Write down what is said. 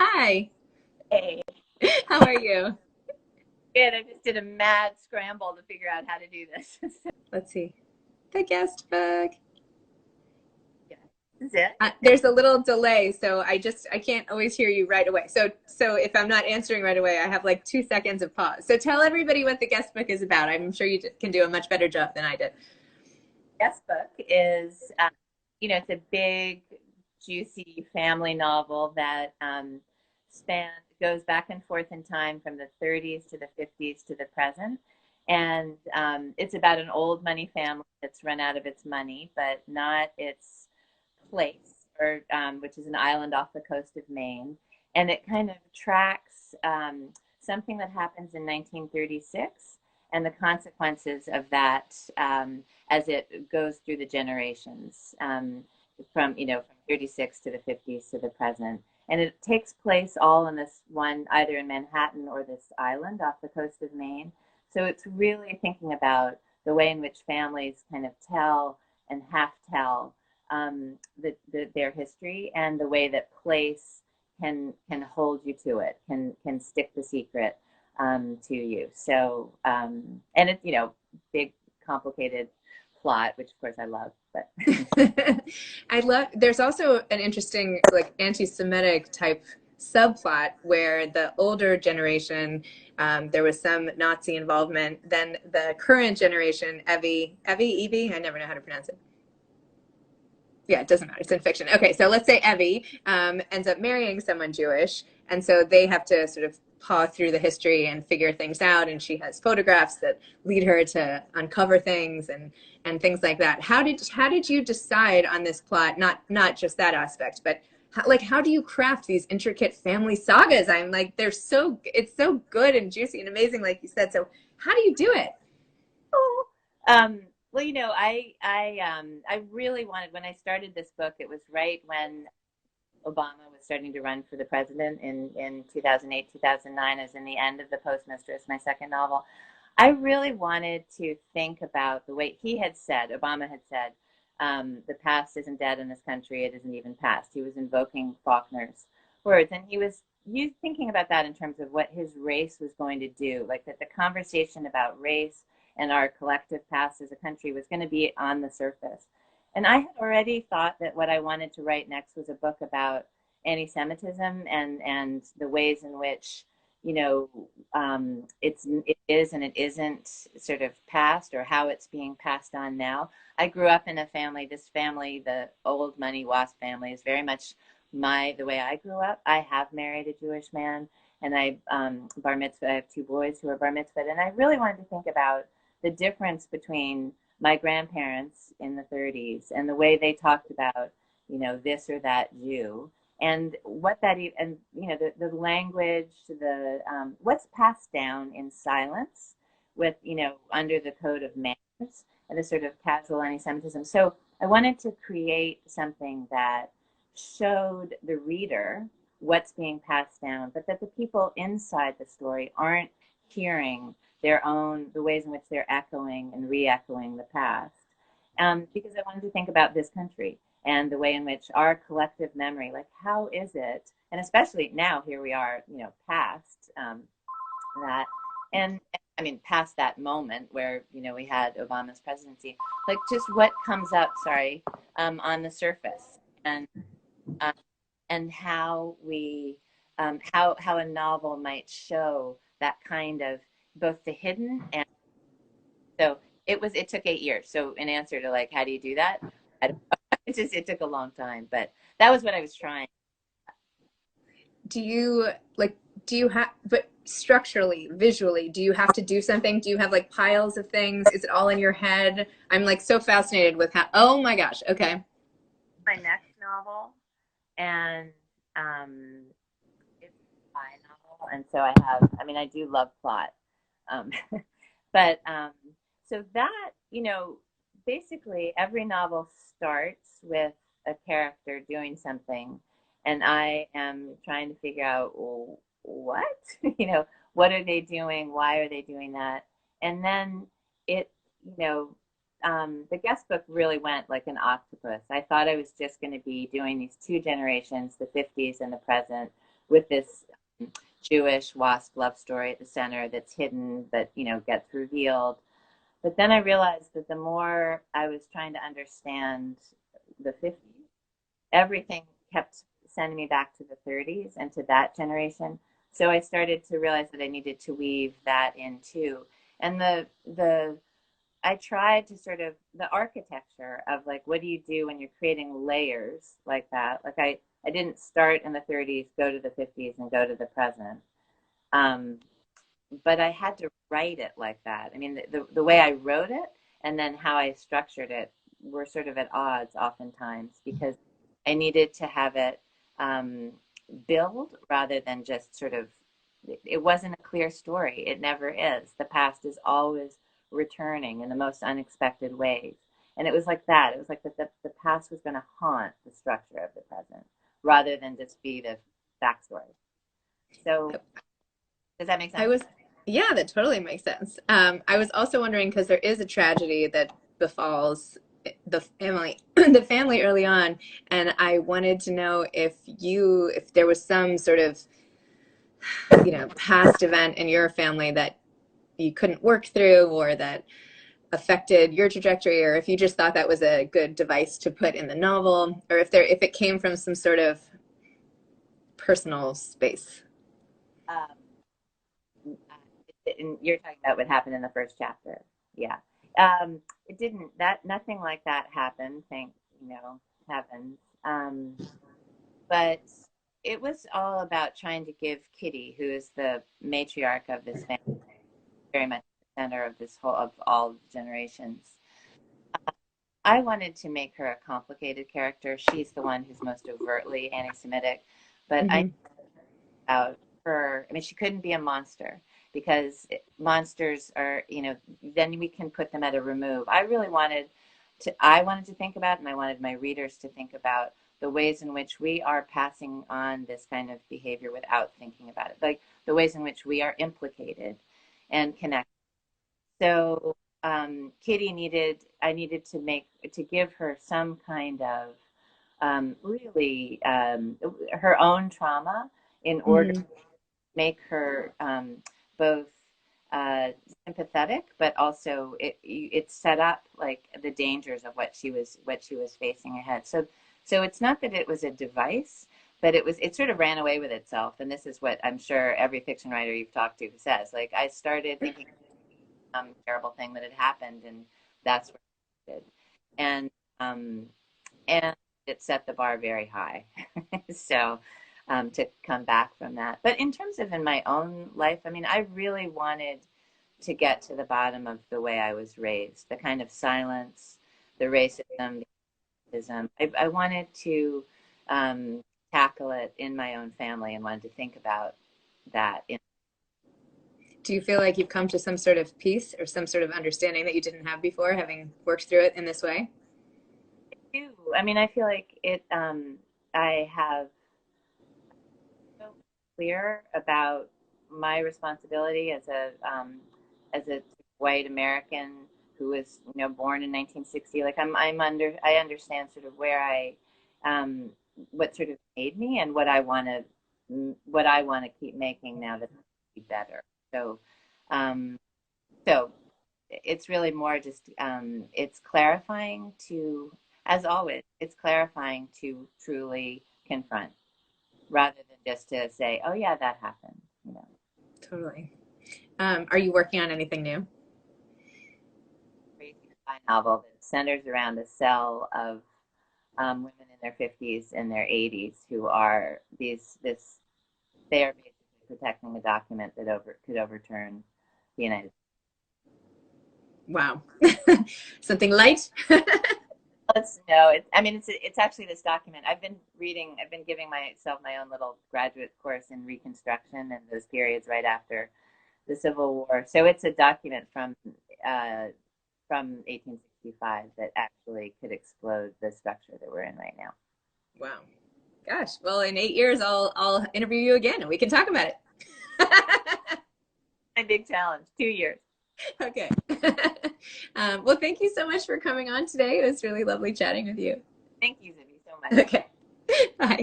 Hi, Hey, how are you? good. I just did a mad scramble to figure out how to do this. Let's see. The guest book. Yeah, this is it. There's a little delay, so I can't always hear you right away. So if I'm not answering right away, I have like 2 seconds of pause. So tell everybody what the guest book is about. I'm sure you can do a much better job than I did. Guest book is, it's a big, juicy family novel that goes back and forth in time from the 30s to the 50s to the present. And it's about an old money family that's run out of its money, but not its place, which is an island off the coast of Maine. And it kind of tracks something that happens in 1936 and the consequences of that as it goes through the generations from 36 to the 50s to the present. And it takes place all in this one, either in Manhattan or this island off the coast of Maine. So it's really thinking about the way in which families kind of tell and half tell their history, and the way that place can hold you to it, can stick the secret to you. So and it's big complicated plot, which of course I love. But I love, there's also an interesting like anti-Semitic type subplot where the older generation, there was some Nazi involvement. Then the current generation, Evie, I never know how to pronounce it. Yeah, it doesn't matter. It's in fiction. Okay, so let's say Evie ends up marrying someone Jewish, and so they have to sort of paw through the history and figure things out. And she has photographs that lead her to uncover things and things like that. How did you decide on this plot? Not just that aspect, but how do you craft these intricate family sagas? I'm like, it's so good and juicy and amazing, like you said. So how do you do it? um, well, I really wanted, when I started this book, it was right when Obama was starting to run for the president in 2008, 2009, as in the end of The Postmistress, my second novel. I really wanted to think about the way he had said, Obama had said, the past isn't dead in this country, it isn't even past. He was invoking Faulkner's words, and he was thinking about that in terms of what his race was going to do, like that the conversation about race and our collective past as a country was going to be on the surface. And I had already thought that what I wanted to write next was a book about anti-Semitism and the ways in which it is and it isn't sort of passed, or how it's being passed on now. I grew up in a family. This family, the old money WASP family, is very much the way I grew up. I have married a Jewish man, and I bar mitzvah. I have two boys who are bar mitzvah, and I really wanted to think about the difference between my grandparents in the 30s and the way they talked about, this or that Jew, and what that and the language, the what's passed down in silence, with under the code of manners, and the sort of casual anti-Semitism. So I wanted to create something that showed the reader what's being passed down, but that the people inside the story aren't hearing the ways in which they're echoing and re-echoing the past. Because I wanted to think about this country and the way in which our collective memory, like how is it, and especially now, here we are, past that, and I mean past that moment where we had Obama's presidency, like just what comes up, on the surface, um, and how how a novel might show that kind of both the hidden and so it took 8 years. So in answer to like how do you do that? I don't know. It took a long time, but that was what I was trying. Do you like do you have but structurally, visually, do you have to do something? Do you have like piles of things? Is it all in your head? I'm like so fascinated with how, oh my gosh, okay. My next novel, and um, it's a spy novel, and so I mean, I do love plot, um, but so that basically every novel starts with a character doing something, and I am trying to figure out, well, what what are they doing, why are they doing that, and then it you know the guest book really went like an octopus. I thought I was just going to be doing these two generations, the 50s and the present, with this Jewish WASP love story at the center that's hidden, but gets revealed. But then I realized that the more I was trying to understand the 50s, everything kept sending me back to the 30s and to that generation. So I started to realize that I needed to weave that in too. And the I tried to sort of the architecture of like, what do you do when you're creating layers like that? Like I didn't start in the 30s, go to the 50s, and go to the present. Um, but I had to write it like that. I mean, the way I wrote it and then how I structured it were sort of at odds oftentimes because I needed to have it um, build rather than just sort of, it wasn't a clear story. It never is. The past is always returning in the most unexpected ways. And it was like that. It was like the past was going to haunt the structure of the present rather than just be the backstory. So, does that make I sense? was, yeah, that totally makes sense. I was also wondering because there is a tragedy that befalls the family, the family early on, and I wanted to know if there was some sort of, past event in your family that you couldn't work through or that affected your trajectory, or if you just thought that was a good device to put in the novel, or if it came from some sort of personal space. Um, and you're talking about what happened in the first chapter. Yeah. It didn't, nothing like that happened, thank, heavens. But it was all about trying to give Kitty, who is the matriarch of this family, very much the center of this whole, of all generations. I wanted to make her a complicated character. She's the one who's most overtly anti-Semitic, but I Mm-hmm. about her. I mean, she couldn't be a monster because monsters are, then we can put them at a remove. I wanted to think about, and I wanted my readers to think about the ways in which we are passing on this kind of behavior without thinking about it, like the ways in which we are implicated and connected. So I needed to give her some kind of really her own trauma in order Mm-hmm. make her both uh, sympathetic, but also it set up like the dangers of what she was facing ahead. So it's not that it was a device, but it sort of ran away with itself. And this is what I'm sure every fiction writer you've talked to says. Like I started thinking some terrible thing that had happened, and that's where it did. And um, and it set the bar very high. So to come back from that. But in terms of in my own life, I mean, I really wanted to get to the bottom of the way I was raised, the kind of silence, the racism, the racism. I wanted to tackle it in my own family and wanted to think about that. Do you feel like you've come to some sort of peace or some sort of understanding that you didn't have before, having worked through it in this way? I mean, I feel like it. I have so clear about my responsibility as a white American who was born in 1960. Like I understand sort of where um, what sort of made me and what I want to keep making now that be better. So um, so it's really more just it's clarifying to, as always, it's clarifying to truly confront rather than just to say, "Oh yeah, that happened." Totally. Are you working on anything new? Crazy spy novel that centers around a cell of women in their 50s and their 80s who are this they are basically protecting a document that could overturn the United States. Wow. Something light? No, it's actually this document. I've been giving myself my own little graduate course in Reconstruction and those periods right after the Civil War. So it's a document uh, from 1865 that actually could explode the structure that we're in right now. Wow. Gosh. Well, in 8 years, I'll interview you again and we can talk about it. My big challenge, 2 years. Okay. Well, thank you so much for coming on today. It was really lovely chatting with you. Thank you, Zibby, so much. Okay. Bye.